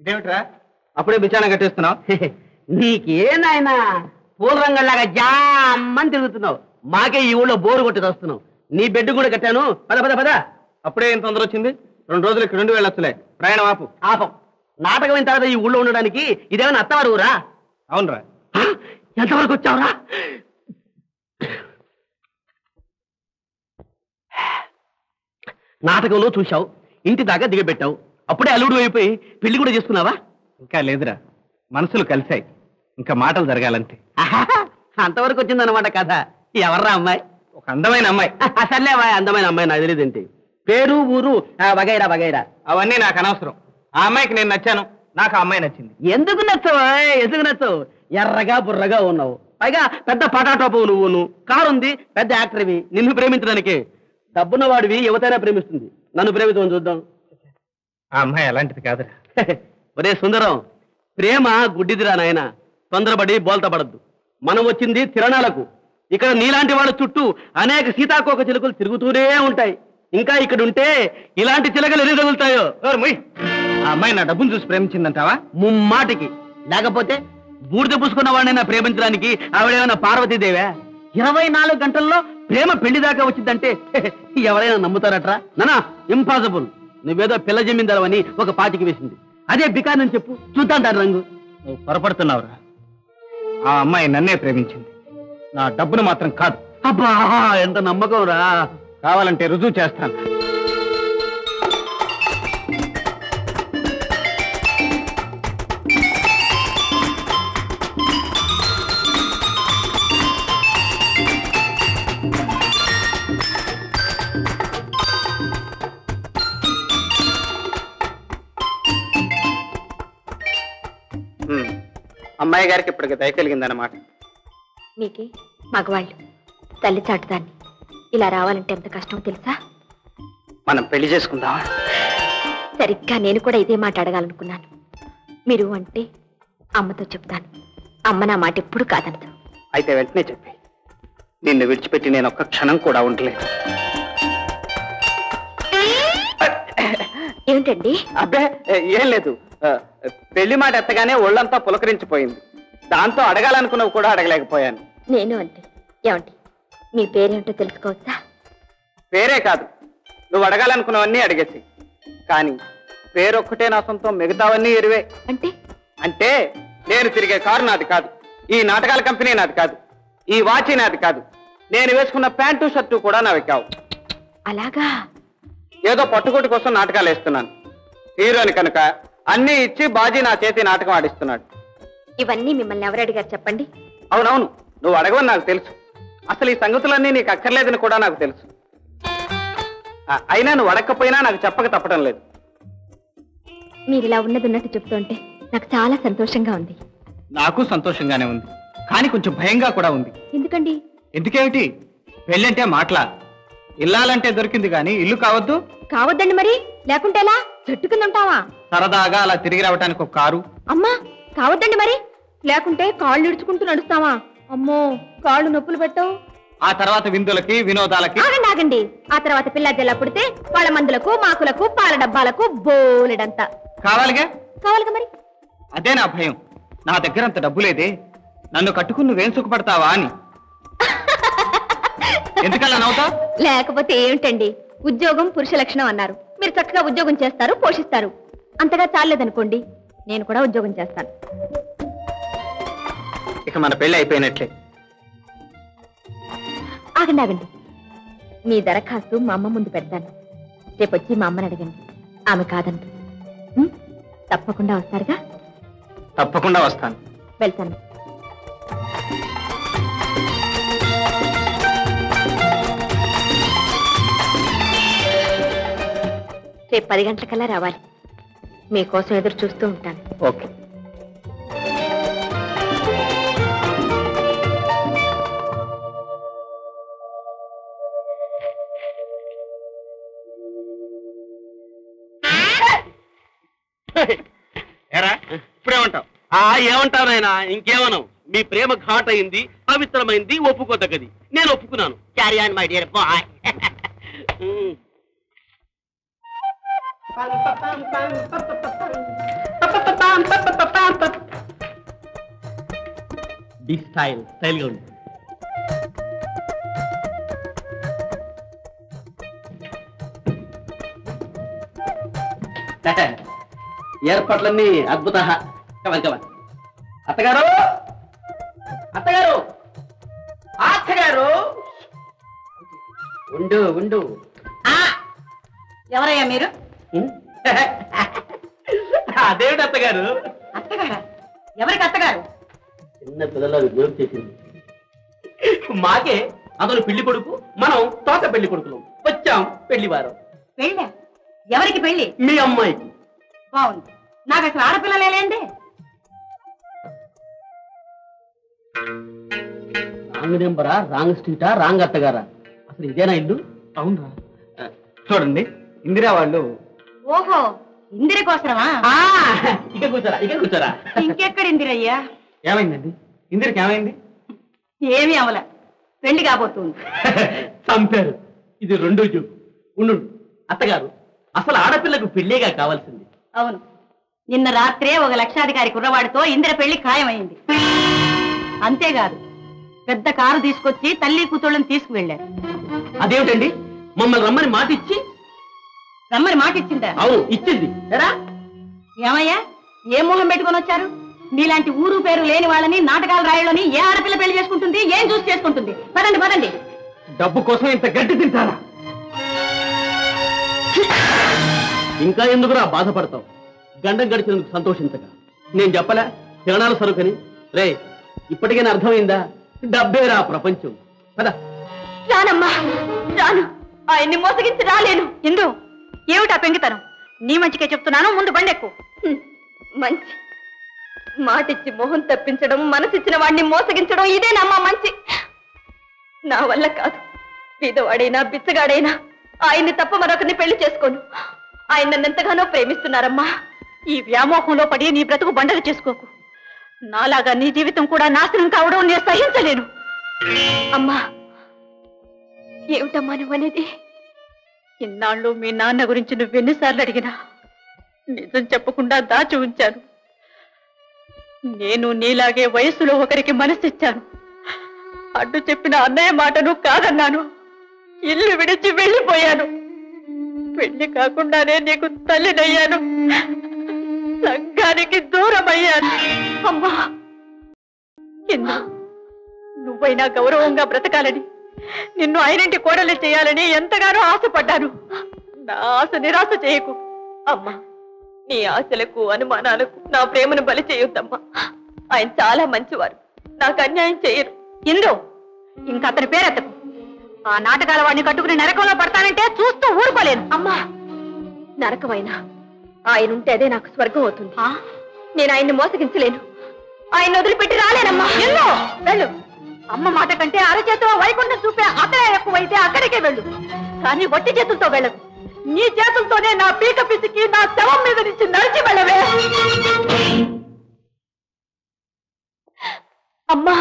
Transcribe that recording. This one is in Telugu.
ఇదేమిట్రా అప్పుడే బిచాన కట్టేస్తున్నావు? నీకేనాయనా పూల రంగంలాగా జామ్మని తిరుగుతున్నావు. మాకే ఈ ఊళ్ళో బోరు కొట్టి వస్తున్నావు. నీ బెడ్ కూడా కట్టాను. పద పద పద. అప్పుడే ఎంత తొందర వచ్చింది? 2 రోజులకి 2 వెళ్ళొచ్చులే. ప్రయాణం ఆపు. ఆపం. నాటకం అయిన తర్వాత ఈ ఊళ్ళో ఉండడానికి ఇదేమైనా అత్తవారు ఊరా? అవునరా. ఎంతవరకు వచ్చావురా? నాటకంలో చూశావు, ఇంటి దాకా దిగబెట్టావు, అప్పుడే అల్లుడు అయిపోయి పెళ్లి కూడా చేసుకున్నావా? ఇంకా లేదురా, మనసులు కలిశాయి, ఇంకా మాటలు జరగాలంతే. అంతవరకు వచ్చిందన్నమాట కథ. ఎవర్రా అమ్మాయి? ఒక అందమైన అమ్మాయి. సర్లేవా, అందమైన అమ్మాయి నాకు తెలియదేంటి? పేరు ఊరు వగైరా వగైరా అవన్నీ నాకు అనవసరం. ఆ అమ్మాయికి నేను నచ్చాను, నాకు ఆ అమ్మాయి నచ్చింది. ఎందుకు నచ్చవు? ఎందుకు నచ్చవు? ఎర్రగా బుర్రగా ఉన్నావు, పైగా పెద్ద పటాటోపవు నువ్వును, కారుంది, పెద్ద యాక్టర్వి. నిన్ను ప్రేమించడానికి డబ్బున్న వాడివి యువతైనా ప్రేమిస్తుంది. నన్ను ప్రేమించమని చూద్దాం. ఆ అమ్మాయి అలాంటిది కాదురా. ఒరే సుందరం, ప్రేమ గుడ్డిదిరా నాయన. తొందరపడి బోల్తా పడద్దు. మనం వచ్చింది తిరణాలకు. ఇక్కడ నీలాంటి వాళ్ళ చుట్టూ అనేక సీతాకోక చిలుకలు తిరుగుతూనే ఉంటాయి. ఇంకా ఇక్కడ ఉంటే ఇలాంటి చిలకలు ఎన్ని తగులుతాయో. ఆ అమ్మాయి నా డబ్బును చూసి ప్రేమించిందంటావా? ముమ్మాటికి. లేకపోతే బూడిద పూసుకున్న వాడినైనా ప్రేమించడానికి ఆవిడేమైనా పార్వతీదేవే? 24 గంటల్లో ప్రేమ పెళ్లి దాకా వచ్చిందంటే ఎవరైనా నమ్ముతారట్రా? నానా, ఇంపాసిబుల్. నువ్వేదో పిల్ల జమీందారవని ఒక పాటికి వేసింది. అదే బికారని చెప్పు, చూద్దాం దాని రంగు. నువ్వు పొరపడుతున్నావురా. ఆ అమ్మాయి నన్నే ప్రేమించింది, నా డబ్బును మాత్రం కాదు. అబ్బా, ఎంత నమ్మకం రా! కావాలంటే రుజువు చేస్తాను. అమ్మాయి గారికి ఇప్పటికి దయ కలిగిందన్నమాట. మీకే మగవాళ్ళు తల్లి చాటుదాన్ని ఇలా రావాలంటే ఎంత కష్టమో తెలుసా? మనం పెళ్లి చేసుకుందామా? సరిగ్గా నేను కూడా ఇదే మాట అడగాలనుకున్నాను. మీరు అంటే అమ్మతో చెప్తాను. అమ్మ నా మాట ఎప్పుడు కాదనదు. అయితే వెంటనే చెప్పి, నిన్ను విడిచిపెట్టి నేను ఒక్క క్షణం కూడా ఉండలేదు. ఏమిటండి? అబ్బే ఏం లేదు. పెళ్లి మాట ఎత్తగానే ఒళ్ళంతా పులకరించిపోయింది. దాంతో అడగాలనుకున్నవి కూడా అడగలేకపోయాను. నేను అంతే. ఏమండి, మీ పేరేంటో తెలుసుకోవచ్చా? పేరే కాదు, నువ్వు అడగాలనుకున్నవన్నీ అడిగేసి. కానీ పేరొక్కటే నా సొంతం, మిగతావన్నీ ఎరువే. అంటే అంటే నేను తిరిగే కారు నాది కాదు, ఈ నాటకాల కంపెనీ నాది కాదు, ఈ వాచి నాది కాదు, నేను వేసుకున్న ప్యాంటు షర్టు కూడా నావి కావు. అలాగా? ఏదో పట్టుకోటి కోసం నాటకాలు వేస్తున్నాను. హీరోని కనుక అన్నీ ఇచ్చి బాజీ నా చేతి నాటకం ఆడిస్తున్నాడు. ఇవన్నీ మిమ్మల్ని ఎవరు అడిగారు చెప్పండి? అవునవును, నువ్వు అడగవని నాకు తెలుసు. అసలు ఈ సంగతులన్నీ నీకు అక్కర్లేదని కూడా నాకు తెలుసు. అయినా నువ్వు అడగకపోయినా నాకు చెప్పక తప్పడం లేదు. మీరు ఇలా ఉన్నది ఉన్నట్టు చెప్తుంటే నాకు చాలా సంతోషంగా ఉంది. నాకు సంతోషంగానే ఉంది, కానీ కొంచెం భయంగా కూడా ఉంది. ఎందుకండి? ఎందుకేమిటి? పెళ్ళంటే మాటలా? ఇల్లాలంటే దొరికింది కానీ ఇల్లు కావద్దు? కావద్దండి. మరి లేకుంటే ఎలా? చెట్టు కింద ఉంటావా? సరదాగా అలా తిరిగి రావడానికి ఒక కారు. అమ్మా, కావద్దండి. మరి లేకుంటే కాళ్ళు ఇడుచుకుంటూ నడుస్తావా? అమ్మో, కాళ్ళు నొప్పులు పెట్టవు. ఆ తర్వాత విందులకి వినోదాలకి. ఆగండి ఆగండి. ఆ తర్వాత పిల్ల జల్ల పుడితే వాళ్ళ మందులకు మాకులకు పాల డబ్బాలకు బోలెడంతా కావాలిగా. కావాలిగా మరి. అదే నా భయం. నా దగ్గర అంత డబ్బు లేదే, నన్ను కట్టుకుని నువ్వేం సుఖపడతావా అని. ఎందుకలా నవ్వుతావు? లేకపోతే ఏమిటండి, ఉద్యోగం పురుష లక్షణం అన్నారు. మీరు చక్కగా ఉద్యోగం చేస్తారు, పోషిస్తారు. అంతగా చాలేదనుకోండి, నేను కూడా ఉద్యోగం చేస్తాను. ఇక మన పెళ్లి అయిపోయినట్లే. ఆగండి ఆగండి. మీ దరఖాస్తు మా అమ్మ ముందు పెడతాను. రేపొచ్చి మా అమ్మని అడగండి, ఆమె కాదండి. తప్పకుండా వస్తారుగా? తప్పకుండా వస్తాను. వెళ్తాను. రేపు 10 గంటలకల్లా రావాలి. మీకోసం ఎదురు చూస్తూ ఉంటాను. ఓకే. ఏరా, ఇప్పుడేమంటావు? ఏమంటావు నాయనా? ఇంకేమన్నావు? మీ ప్రేమ ఘాట్ అయింది, పవిత్రమైంది, ఒప్పుకోదగ్గది. నేను ఒప్పుకున్నాను. Carry on my dear bye. స్టైల్గా ఉంది. ఏర్పాట్లన్నీ అద్భుత. అత్తగారు అత్తగారు అత్తగారు ఉండు ఉండు. ఎవరయ్యా మీరు? అదేమిటి అత్తగారు? అత్తగారా? ఎవరికి అత్తగారు? చిన్న పిల్లలు జోక్ చేసింది. మాకే అతను పెళ్లి కొడుకు, మనం తోక పెళ్లి కొడుకులు. వచ్చాం పెళ్లి వారం. పెళ్ళా? ఎవరికి పెళ్లి? మీ అమ్మాయికి. బాగుంది. నాకు అసలు ఆడపిల్లలేండి. రాంగ్ నెంబరా, రాంగ్ స్ట్రీటా, రాంగ్ అత్తగారా? అసలు ఇదేనా ఇల్లు? అవునరా. చూడండి, ఇందిరా వాళ్ళు. ఓహో, ఇందిర కోసమా? ఇక కూర్చోరా, ఇక కూర్చోరా. ఇంకెక్కడ ఇందిరయ్యా? ఏమైందండి? ఇందిరికి ఏమైంది? ఏమీ అవల, పెళ్లి కాబోతుంది. చంపారు. ఇది రెండో చూపు. ఉండు అత్తగారు, అసలు ఆడపిల్లకు పెళ్లిగా కావాల్సింది. అవును, నిన్న రాత్రే ఒక లక్షాధికారి కుర్రవాడితో ఇందిర పెళ్లి ఖాయమైంది. అంతేకాదు, పెద్ద కారు తీసుకొచ్చి తల్లి కూతుళ్ళని తీసుకువెళ్ళారు. అదేమిటండి, మమ్మల్ని రమ్మని మాట ఇచ్చి? రమ్మని మాట ఇచ్చిందా? అవును, ఇచ్చింది. ఏమయ్యా, ఏ మోహం పెట్టుకొని వచ్చారు? మీలాంటి ఊరు పేరు లేని వాళ్ళని నాటకాలు రాయలని ఏ ఆడపిల్ల పెళ్లి చేసుకుంటుంది? ఏం చూసి చేసుకుంటుంది? పదండి పదండి. డబ్బు కోసం ఇంత గడ్డి తింటారా? ఇంకా ఎందుకురా బాధపడతావు? గండం గడిచినందుకు సంతోషించగా. నేను చెప్పలే తిరణాల సరుకని? రే, ఇప్పటికైనా అర్థమైందా? డబ్బేరా ప్రపంచం. పద. రానమ్మా, రాను. ఆయన్ని మోసగించి రాలేను. ఇందు, ఏమిటా పెంకితనం? నీ మంచికే చెప్తున్నాను, ముందు బండెక్కు. మంచి మాటిచ్చి మొహం తప్పించడం, మనసిచ్చిన వాడిని మోసగించడం, ఇదేనమ్మా మంచి. నా వల్ల కాదు. బీదవాడైనా బిచ్చగాడైనా ఆయన్ని తప్ప మరొకరిని పెళ్లి చేసుకోను. ఆయన నన్నెంతగానో ప్రేమిస్తున్నారమ్మా. ఈ వ్యామోహంలో పడి నీ బ్రతుకు బండలు చేసుకోకు. నాలాగా నీ జీవితం కూడా నాశనం కావడం నేను సహించలేను. అమ్మా, ఏమిటమ్మా నువ్వనేది? ఇన్నాళ్ళు మీ నాన్న గురించి నువ్వెన్నిసార్లు అడిగినా నిజం చెప్పకుండా దాచి ఉంచాను. నేను నీలాగే వయసులో ఒకరికి మనసిచ్చాను. అడ్డు చెప్పిన అన్నయ్య మాటను కాదన్నాను. ఇల్లు విడిచి వెళ్ళిపోయాను. పెళ్లి కాకుండానే నీకు తల్లినయ్యాను. సంఘానికి దూరమయ్యాను. అమ్మా, నువ్వైనా గౌరవంగా బ్రతకాలని, నిన్ను ఆయనంటి కోడలు చేయాలని ఎంతగానో ఆశపడ్డాను. నా ఆశ నిరాశ చేయకు. అమ్మా, నీ ఆశలకు అనుమానాలకు నా ప్రేమను బలి చేయొద్దమ్మా. ఆయన చాలా మంచివారు, నాకు అన్యాయం చేయరు. ఇందు, ఇంకా అతని పేరెత్తకు. ఆ నాటకాల వాడిని కట్టుకుని నరకంలో పడతానంటే చూస్తూ ఊరుకోలేను. అమ్మా, నరకమైనా ఆయన ఉంటే అదే నాకు స్వర్గం అవుతుంది. నేను ఆయన్ని మోసగించలేను. ఆయన వదిలిపెట్టి రాలేనమ్మా. ఎన్నో వెళ్ళు. అమ్మ మాట కంటే అరచేతిలో వైకుంఠం చూపే అతడే ఎక్కువైతే అక్కడికే వెళ్ళు. కానీ వట్టి చేతులతో వెళ్ళదు. నీ చేతులతోనే నా పీక పిసికి నా శవం మీద నుంచి నడిచి వెళ్ళవే. అమ్మా,